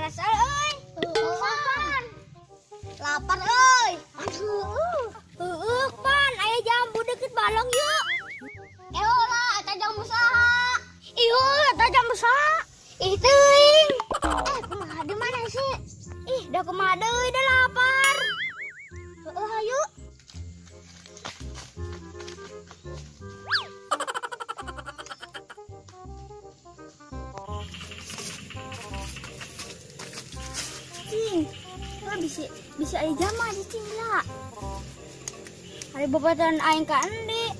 beres euy. Pan. Lapar euy. Pan, aya jambu deket balong yuk. Lah, eta jambu saha? Eta jambu saha? Teuing. Kumaha di mana sih? Da kumaha deui da lapar. Hayu. Cing, bisa aya jama di cing lah. Hari babatan aing ka endi.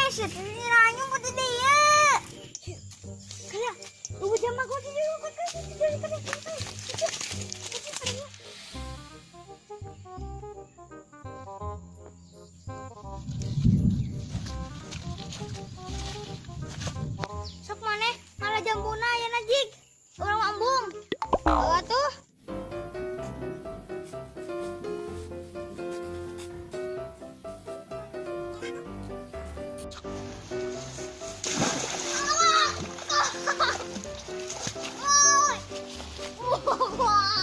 Setini ranyu buat dia. Kala, lu jama gua di dulu kan. Sok maneh malah jambuna ya najik. Urang ambung. Tuh. What?